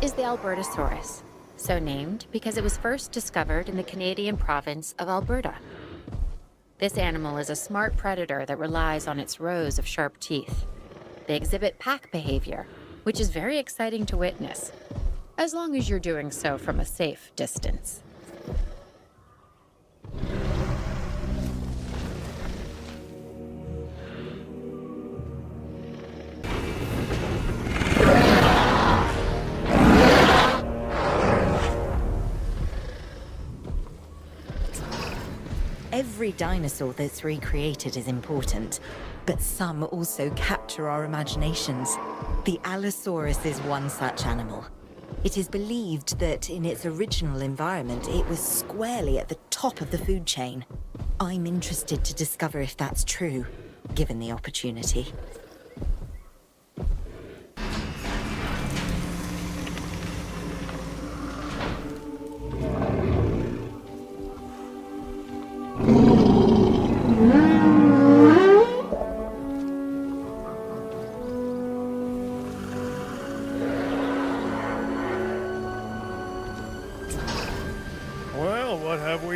is the Albertosaurus, so named because it was first discovered in the Canadian province of Alberta. This animal is a smart predator that relies on its rows of sharp teeth. They exhibit pack behavior, which is very exciting to witness, as long as you're doing so from a safe distance. Every dinosaur that's recreated is important, but some also capture our imaginations. The Allosaurus is one such animal. It is believed that in its original environment, it was squarely at the top of the food chain. I'm interested to discover if that's true, given the opportunity.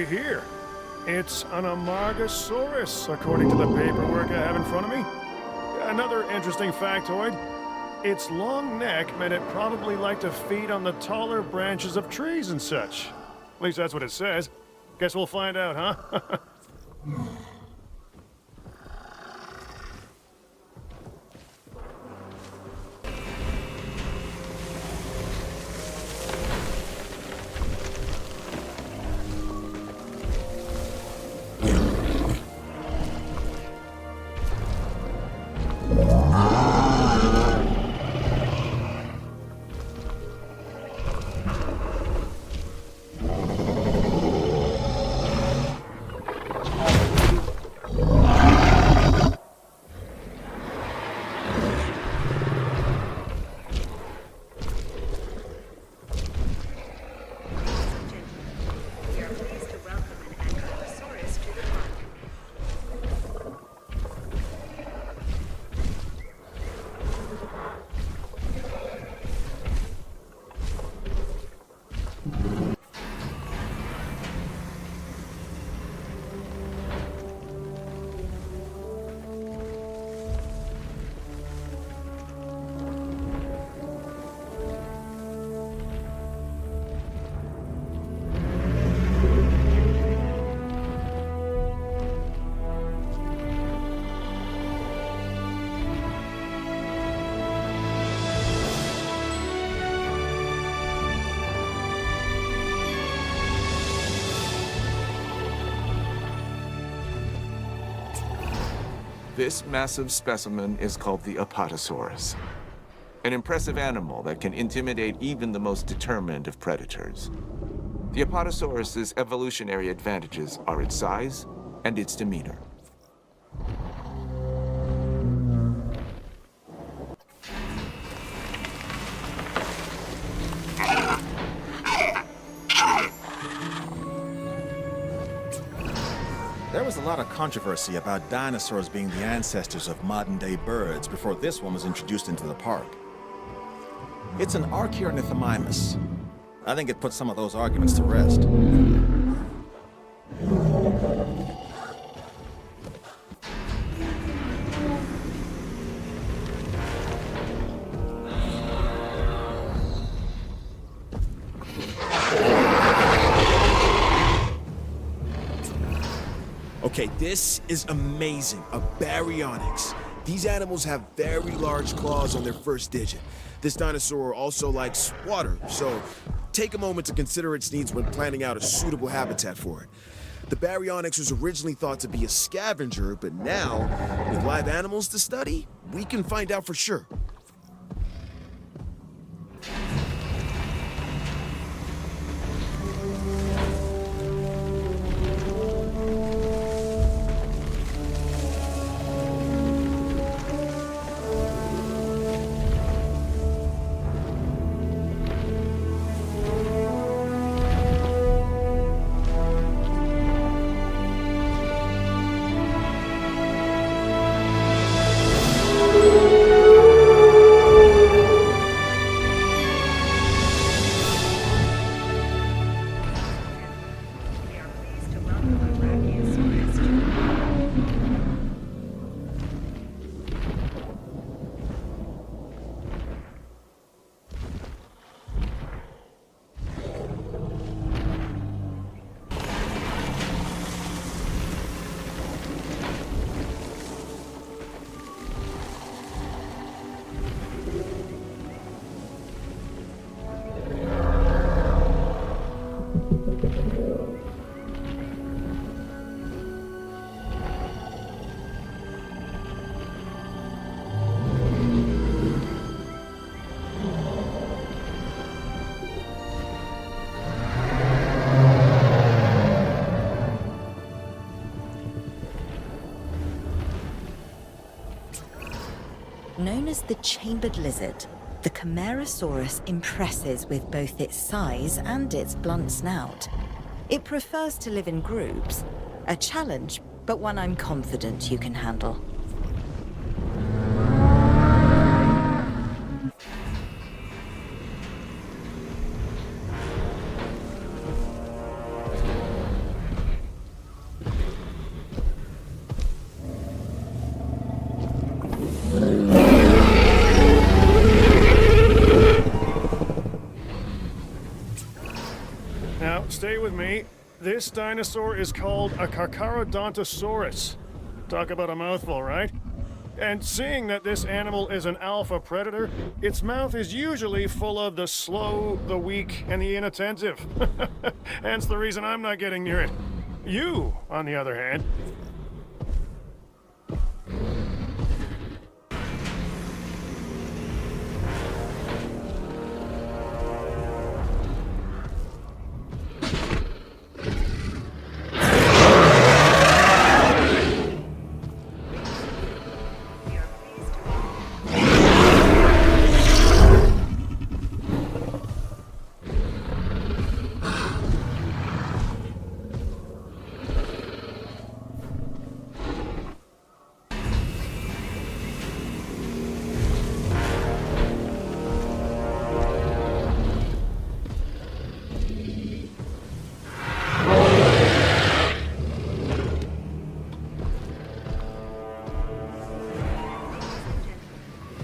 Here. It's an Amargasaurus, according to the paperwork I have in front of me. Another interesting factoid, its long neck meant it probably liked to feed on the taller branches of trees and such. At least that's what it says. Guess we'll find out, huh? This massive specimen is called the Apatosaurus, an impressive animal that can intimidate even the most determined of predators. The Apatosaurus's evolutionary advantages are its size and its demeanor. There was a lot of controversy about dinosaurs being the ancestors of modern-day birds before this one was introduced into the park. It's an Archaeornithomimus. I think it puts some of those arguments to rest. Okay, this is amazing. A Baryonyx. These animals have very large claws on their first digit. This dinosaur also likes water, so take a moment to consider its needs when planning out a suitable habitat for it. The Baryonyx was originally thought to be a scavenger, but now, with live animals to study, we can find out for sure. Known as the chambered lizard, the Camarasaurus impresses with both its size and its blunt snout. It prefers to live in groups, a challenge, but one I'm confident you can handle. Now, stay with me. This dinosaur is called a Carcharodontosaurus. Talk about a mouthful, right? And seeing that this animal is an alpha predator, its mouth is usually full of the slow, the weak, and the inattentive. Hence the reason I'm not getting near it. You, on the other hand,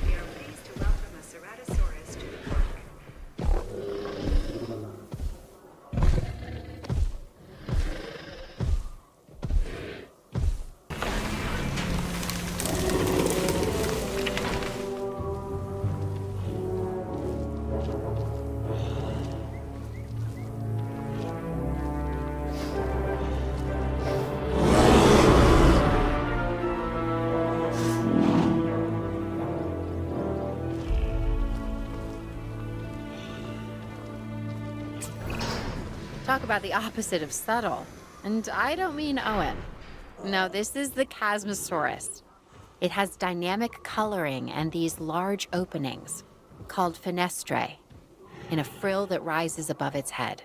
We are pleased to welcome a Ceratosaurus to the park. Talk about the opposite of subtle. And I don't mean Owen. No, this is the Chasmosaurus. It has dynamic coloring and these large openings, called fenestrae, in a frill that rises above its head.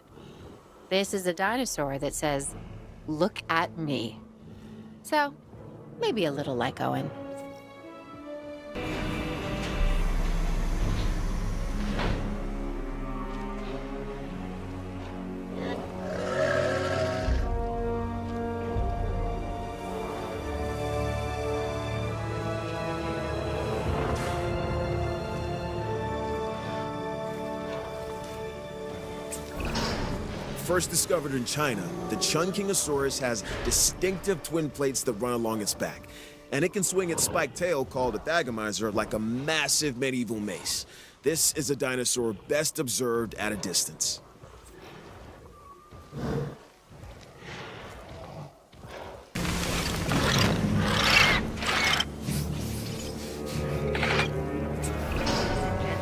This is a dinosaur that says, "Look at me." So, maybe a little like Owen. First discovered in China, the Chungkingosaurus has distinctive twin plates that run along its back. And it can swing its spiked tail, called a thagomizer, like a massive medieval mace. This is a dinosaur best observed at a distance.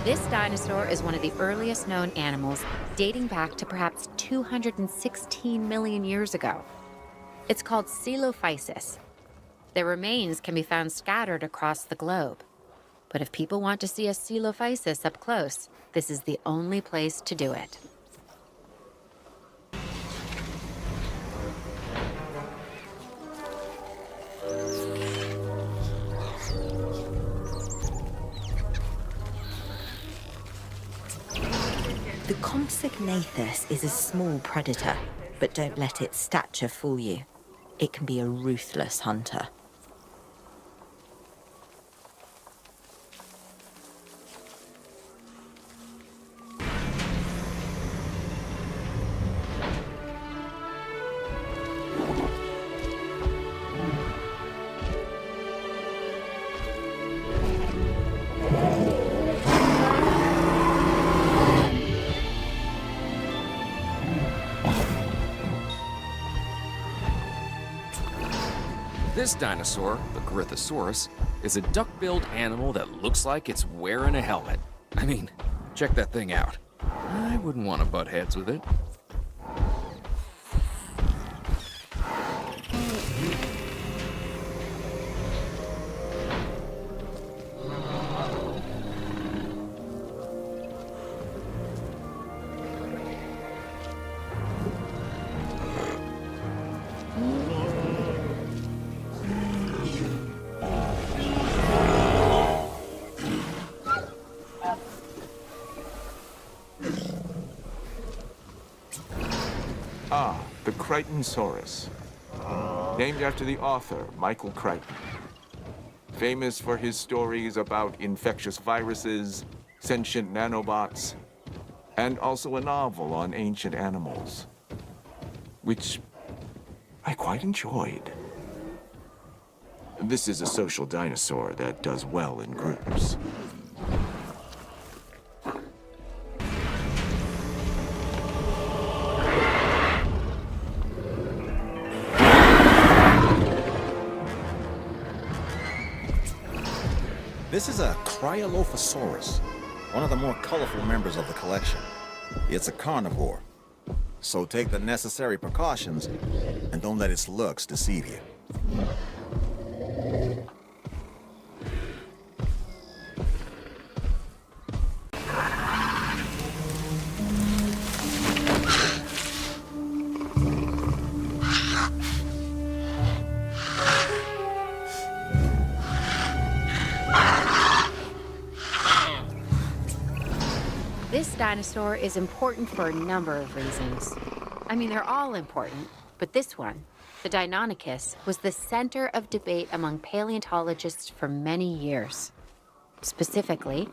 This dinosaur is one of the earliest known animals, dating back to perhaps 216 million years ago. It's called Coelophysis. Their remains can be found scattered across the globe. But if people want to see a Coelophysis up close, this is the only place to do it. The Compsognathus is a small predator, but don't let its stature fool you. It can be a ruthless hunter. This dinosaur, the Corythosaurus, is a duck-billed animal that looks like it's wearing a helmet. I mean, check that thing out. I wouldn't want to butt heads with it. Crichtonsaurus, named after the author, Michael Crichton. Famous for his stories about infectious viruses, sentient nanobots, and also a novel on ancient animals, which I quite enjoyed. This is a social dinosaur that does well in groups. This is a Cryolophosaurus, one of the more colorful members of the collection. It's a carnivore, so take the necessary precautions and don't let its looks deceive you. This dinosaur is important for a number of reasons. I mean, they're all important, but this one, the Deinonychus, was the center of debate among paleontologists for many years. Specifically,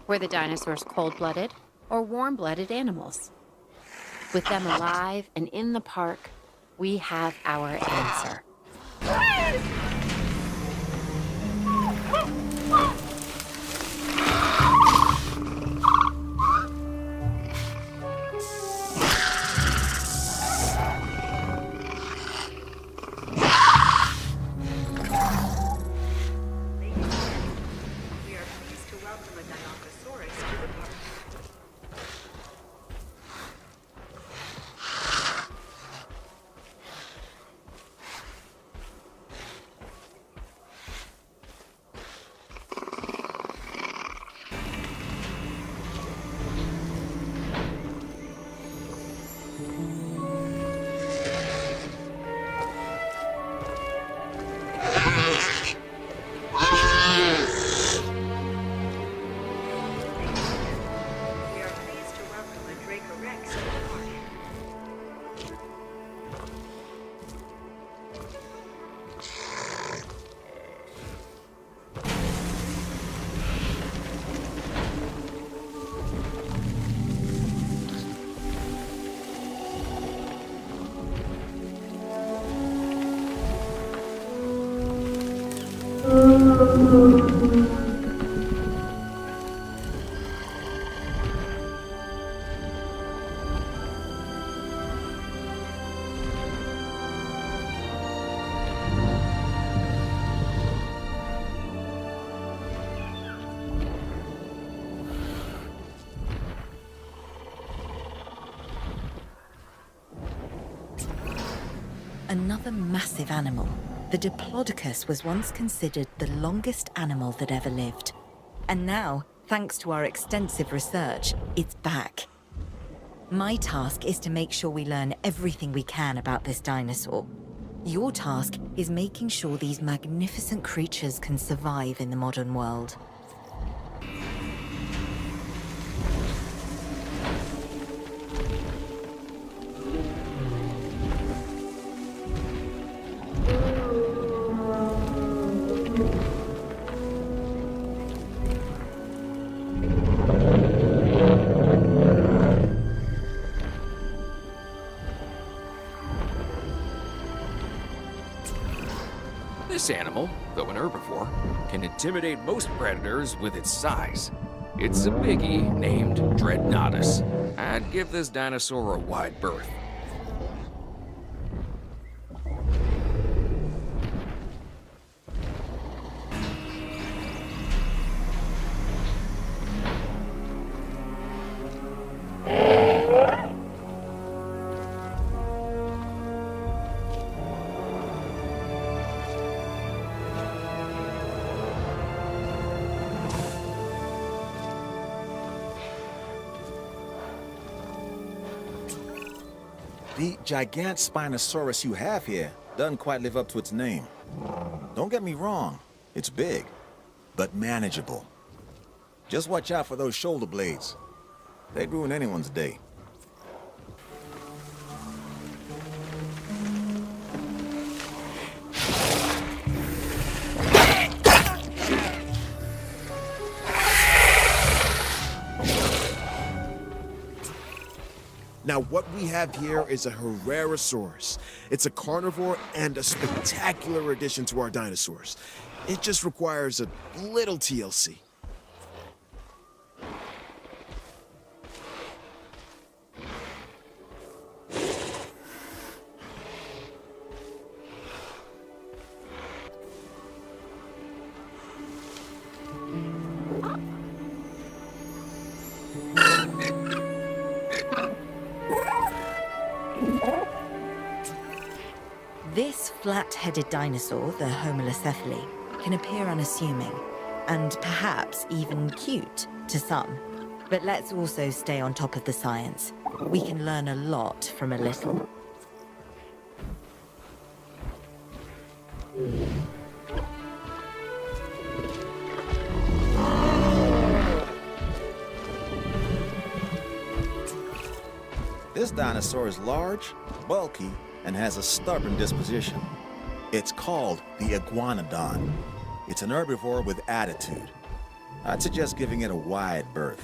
were the dinosaurs cold-blooded or warm-blooded animals? With them alive and in the park, we have our answer. We are pleased to welcome a Dilophosaurus to the park. We are pleased to welcome a Dracorex to the park. Another massive animal. The Diplodocus was once considered the longest animal that ever lived. And now, thanks to our extensive research, it's back. My task is to make sure we learn everything we can about this dinosaur. Your task is making sure these magnificent creatures can survive in the modern world. This animal, though an herbivore, can intimidate most predators with its size. It's a biggie named Dreadnoughtus. I'd give this dinosaur a wide berth. The Gigantspinosaurus you have here doesn't quite live up to its name. Don't get me wrong, it's big, but manageable. Just watch out for those shoulder blades. They'd ruin anyone's day. Now, what we have here is a Herrerasaurus. It's a carnivore and a spectacular addition to our dinosaurs. It just requires a little TLC. This flat-headed dinosaur, the Homalocephale, can appear unassuming, and perhaps even cute to some. But let's also stay on top of the science. We can learn a lot from a little. This dinosaur is large, bulky, and has a stubborn disposition. It's called the Iguanodon. It's an herbivore with attitude. I'd suggest giving it a wide berth.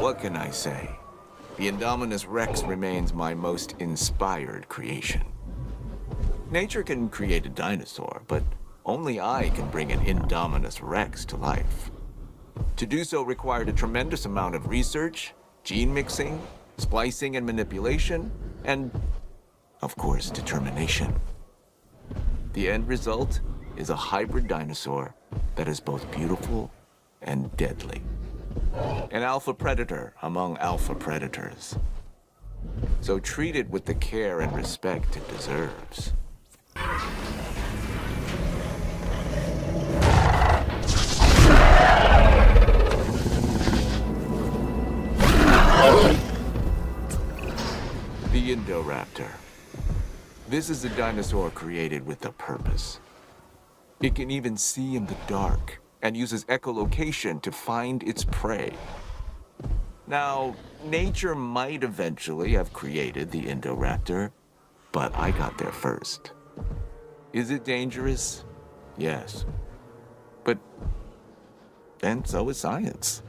What can I say? The Indominus Rex remains my most inspired creation. Nature can create a dinosaur, but only I can bring an Indominus Rex to life. To do so required a tremendous amount of research, gene mixing, splicing and manipulation, and, of course, determination. The end result is a hybrid dinosaur that is both beautiful and deadly. An alpha predator among alpha predators. So treat it with the care and respect it deserves. The Indoraptor. This is a dinosaur created with a purpose. It can even see in the dark and uses echolocation to find its prey. Now, nature might eventually have created the Indoraptor, but I got there first. Is it dangerous? Yes. But then so is science.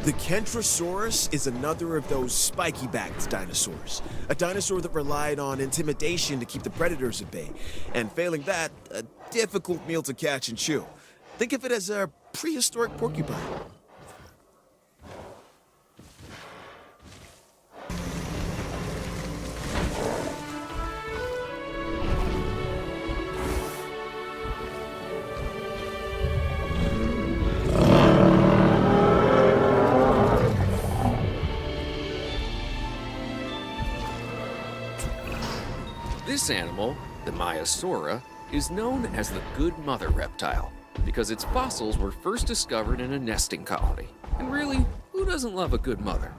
The Carcharodontosaurus is another of those spiky-backed dinosaurs. A dinosaur that relied on intimidation to keep the predators at bay, and failing that, a difficult meal to catch and chew. Think of it as a prehistoric porcupine. This animal, the Maiasaura, is known as the good mother reptile because its fossils were first discovered in a nesting colony. And really, who doesn't love a good mother?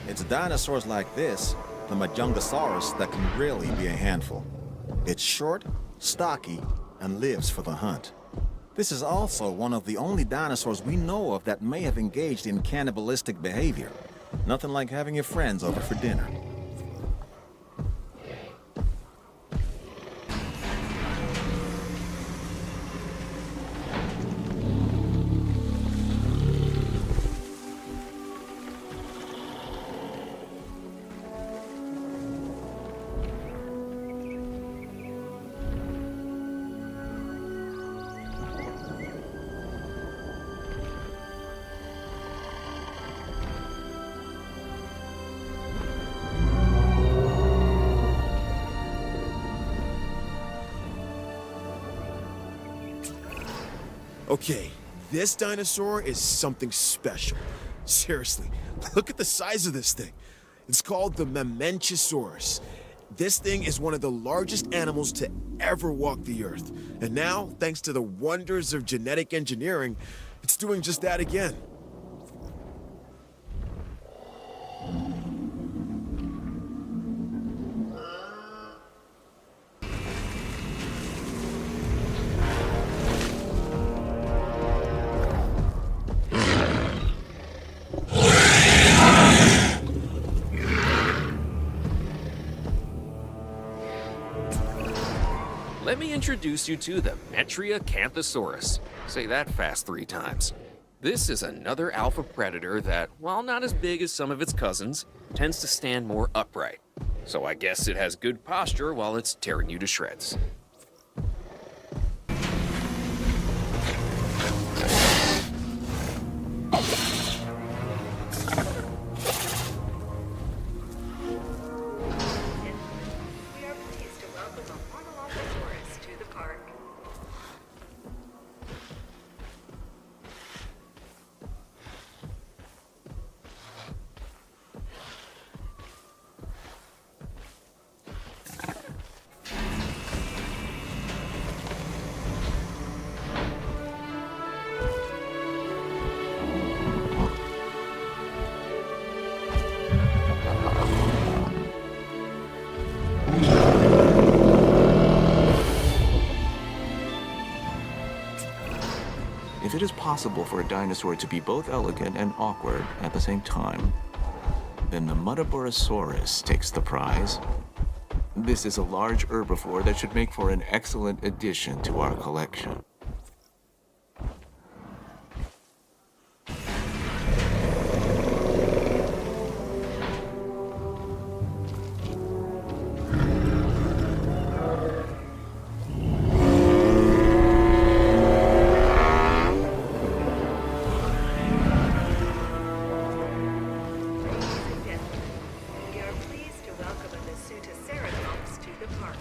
It's dinosaurs like this, the Majungasaurus, that can really be a handful. It's short, stocky, and lives for the hunt. This is also one of the only dinosaurs we know of that may have engaged in cannibalistic behavior. Nothing like having your friends over for dinner. Okay, this dinosaur is something special. Seriously, look at the size of this thing. It's called the Mamenchisaurus. This thing is one of the largest animals to ever walk the earth. And now, thanks to the wonders of genetic engineering, it's doing just that again. Let me introduce you to the Acrocanthosaurus. Say that fast 3 times. This is another alpha predator that, while not as big as some of its cousins, tends to stand more upright. So I guess it has good posture while it's tearing you to shreds. We are pleased to welcome Homalocephale to the park. If it is possible for a dinosaur to be both elegant and awkward at the same time, then the Muttaburrasaurus takes the prize. This is a large herbivore that should make for an excellent addition to our collection. We are pleased to welcome Ceratosaurus to the park.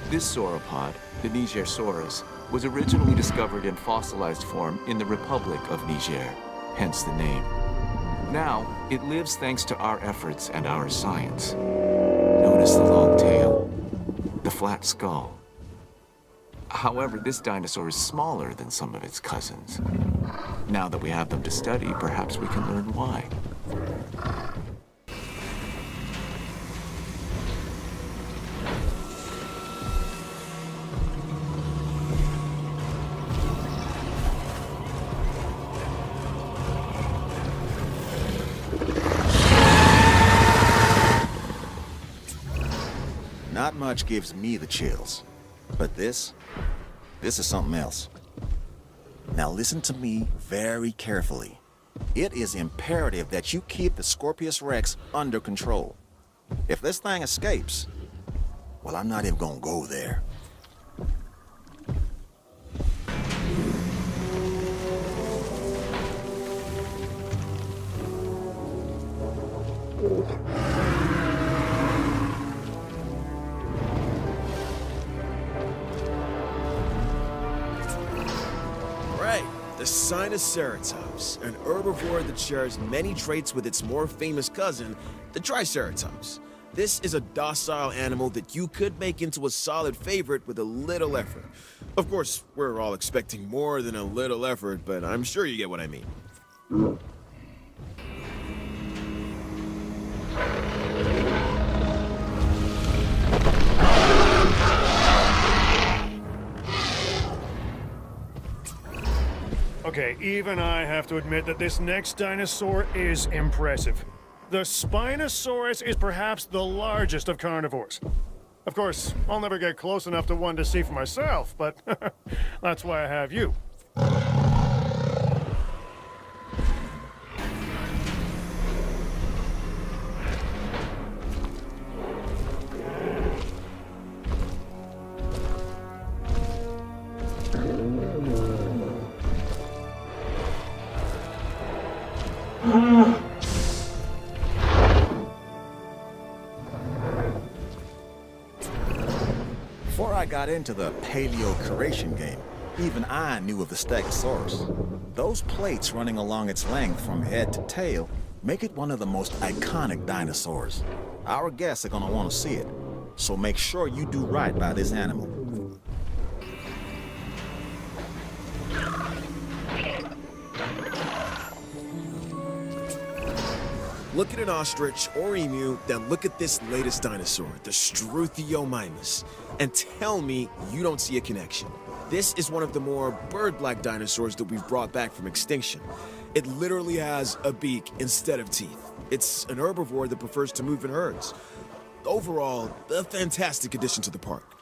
This sauropod, the Nigersaurus, was originally discovered in fossilized form in the Republic of Niger, hence the name. Now, it lives thanks to our efforts and our science. Notice the long tail, the flat skull. However, this dinosaur is smaller than some of its cousins. Now that we have them to study, perhaps we can learn why. Not much gives me the chills, but this is something else. Now listen to me very carefully. It is imperative that you keep the Scorpios Rex under control. If this thing escapes, well, I'm not even gonna go there. The Sinoceratops, an herbivore that shares many traits with its more famous cousin, the Triceratops. This is a docile animal that you could make into a solid favorite with a little effort. Of course, we're all expecting more than a little effort, but I'm sure you get what I mean. Okay, even I have to admit that this next dinosaur is impressive. The Spinosaurus is perhaps the largest of carnivores. Of course, I'll never get close enough to one to see for myself, but that's why I have you. Before I got into the paleo-curation game, even I knew of the Stegosaurus. Those plates running along its length from head to tail make it one of the most iconic dinosaurs. Our guests are gonna want to see it, so make sure you do right by this animal. Look at an ostrich or emu, then look at this latest dinosaur, the Struthiomimus, and tell me you don't see a connection. This is one of the more bird-like dinosaurs that we've brought back from extinction. It literally has a beak instead of teeth. It's an herbivore that prefers to move in herds. Overall, a fantastic addition to the park.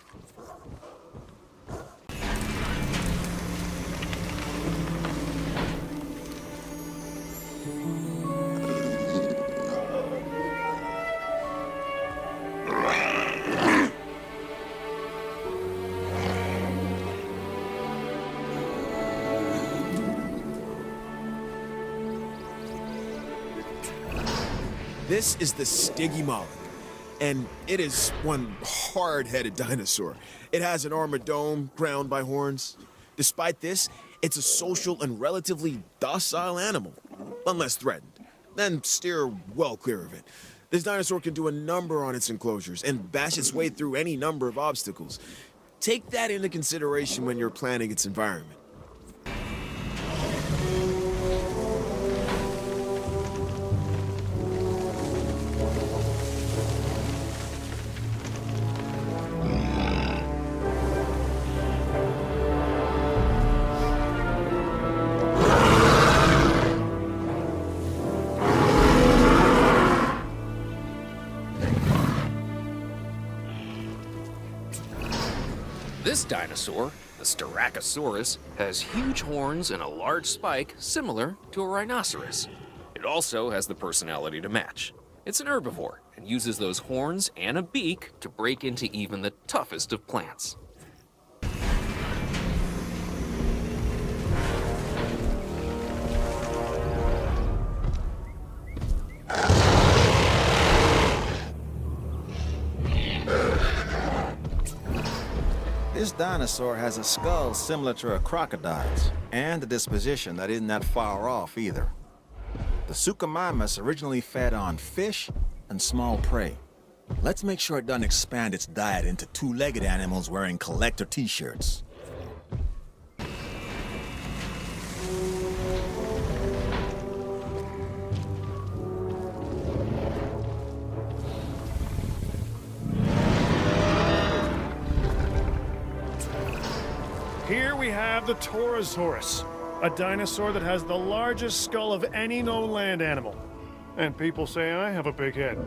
This is the Stygimoloch, and it is one hard-headed dinosaur. It has an armored dome crowned by horns. Despite this, it's a social and relatively docile animal, unless threatened. Then steer well clear of it. This dinosaur can do a number on its enclosures and bash its way through any number of obstacles. Take that into consideration when you're planning its environment. This dinosaur, the Styracosaurus, has huge horns and a large spike similar to a rhinoceros. It also has the personality to match. It's an herbivore and uses those horns and a beak to break into even the toughest of plants. This dinosaur has a skull similar to a crocodile's, and a disposition that isn't that far off either. The Suchomimus originally fed on fish and small prey. Let's make sure it doesn't expand its diet into two-legged animals wearing collector t-shirts. Here we have the Torosaurus, a dinosaur that has the largest skull of any known land animal. And people say I have a big head.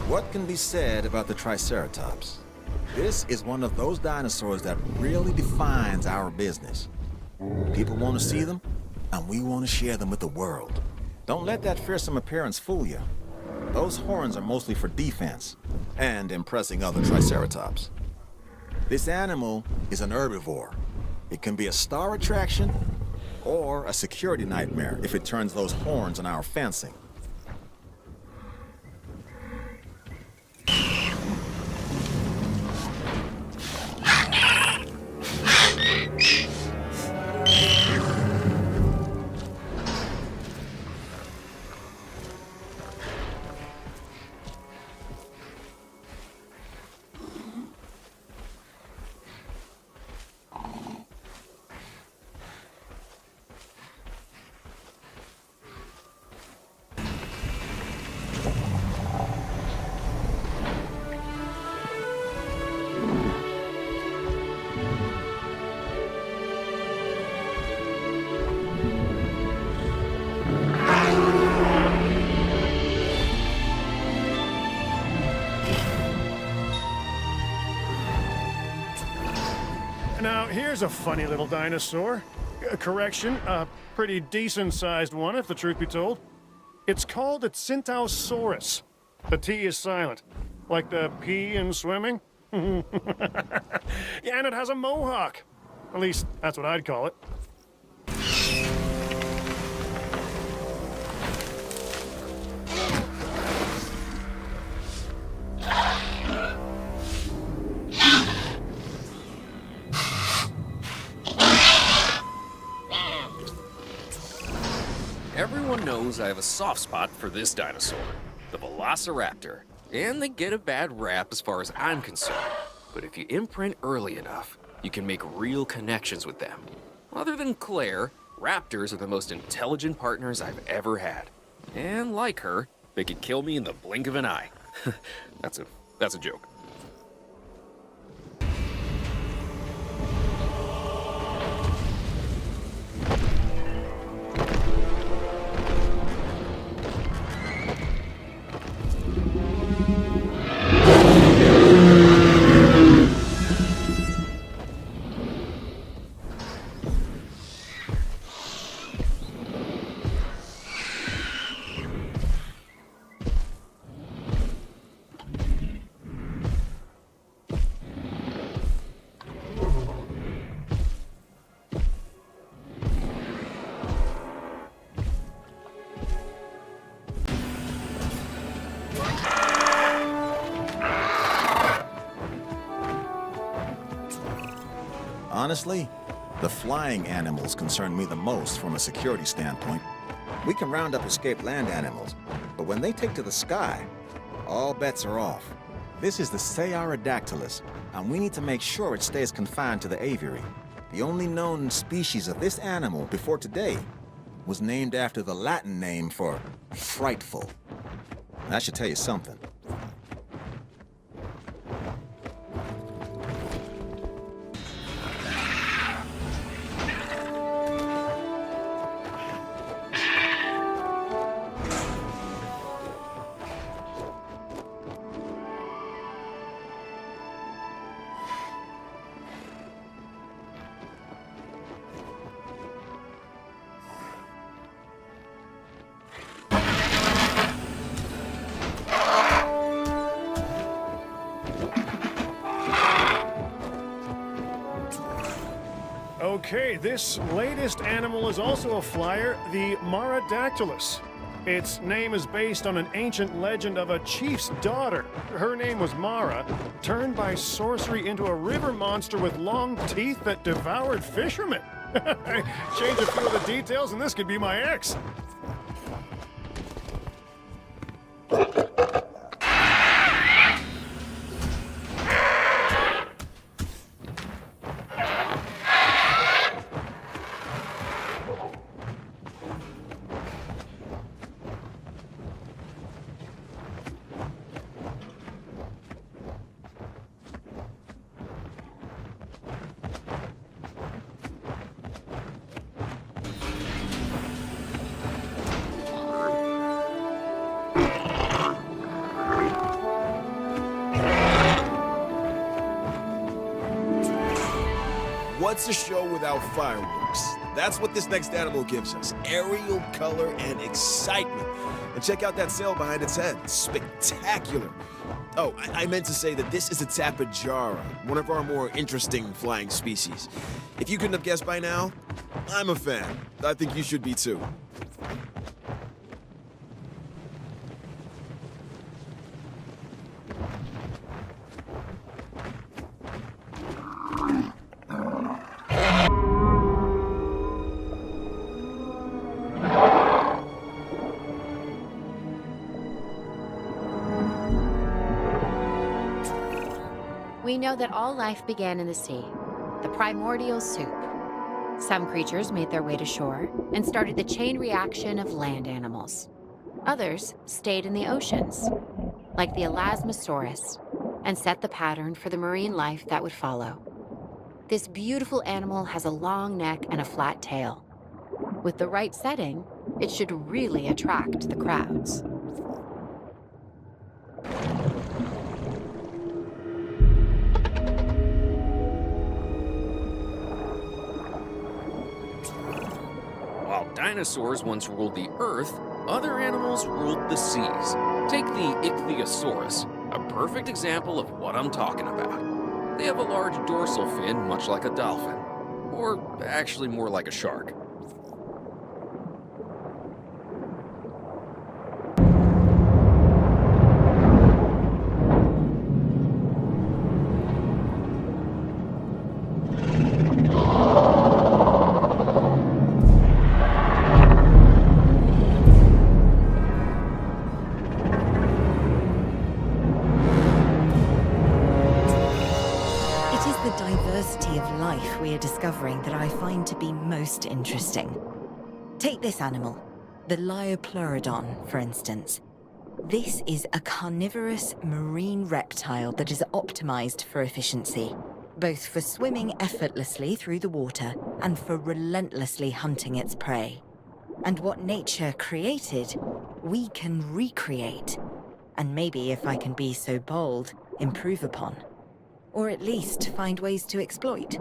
What can be said about the Triceratops? This is one of those dinosaurs that really defines our business. People want to see them, and we want to share them with the world. Don't let that fearsome appearance fool you. Those horns are mostly for defense and impressing other Triceratops. This animal is an herbivore. It can be a star attraction or a security nightmare if it turns those horns on our fencing. Now, here's a funny little dinosaur. Correction, a pretty decent-sized one, if the truth be told. It's called a Cryolophosaurus. The T is silent, like the P in swimming. Yeah, and it has a mohawk. At least, that's what I'd call it. Everyone knows I have a soft spot for this dinosaur, the Velociraptor, and they get a bad rap as far as I'm concerned. But if you imprint early enough, you can make real connections with them. Other than Claire, raptors are the most intelligent partners I've ever had. And like her, they could kill me in the blink of an eye. That's a joke. Honestly, the flying animals concern me the most from a security standpoint. We can round up escaped land animals, but when they take to the sky, all bets are off. This is the Ceratosaurus, and we need to make sure it stays confined to the aviary. The only known species of this animal before today was named after the Latin name for frightful. That should tell you something. Okay, this latest animal is also a flyer, the Maradactylus. Its name is based on an ancient legend of a chief's daughter. Her name was Mara, turned by sorcery into a river monster with long teeth that devoured fishermen. Change a few of the details and this could be my ex. What's a show without fireworks? That's what this next animal gives us. Aerial color and excitement. And check out that sail behind its head. Spectacular. Oh, I meant to say that this is a Tapejara, one of our more interesting flying species. If you couldn't have guessed by now, I'm a fan. I think you should be too. We know that all life began in the sea, the primordial soup. Some creatures made their way to shore and started the chain reaction of land animals. Others stayed in the oceans, like the Allosaurus, and set the pattern for the marine life that would follow. This beautiful animal has a long neck and a flat tail. With the right setting, it should really attract the crowds. while dinosaurs once ruled the earth, other animals ruled the seas. Take the Ichthyosaurus, a perfect example of what I'm talking about. They have a large dorsal fin, much like a dolphin. Or actually more like a shark. Discovering that I find to be most interesting. Take this animal, the Liopleurodon, for instance. This is a carnivorous marine reptile that is optimized for efficiency, both for swimming effortlessly through the water and for relentlessly hunting its prey. And what nature created, we can recreate. And maybe, if I can be so bold, improve upon. Or at least find ways to exploit.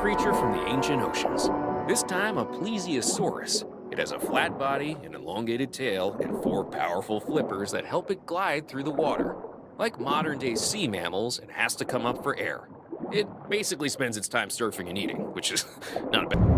Creature from the ancient oceans. This time a Plesiosaurus. It has a flat body, an elongated tail, and 4 powerful flippers that help it glide through the water. Like modern-day sea mammals, it has to come up for air. It basically spends its time surfing and eating, which is not a bad...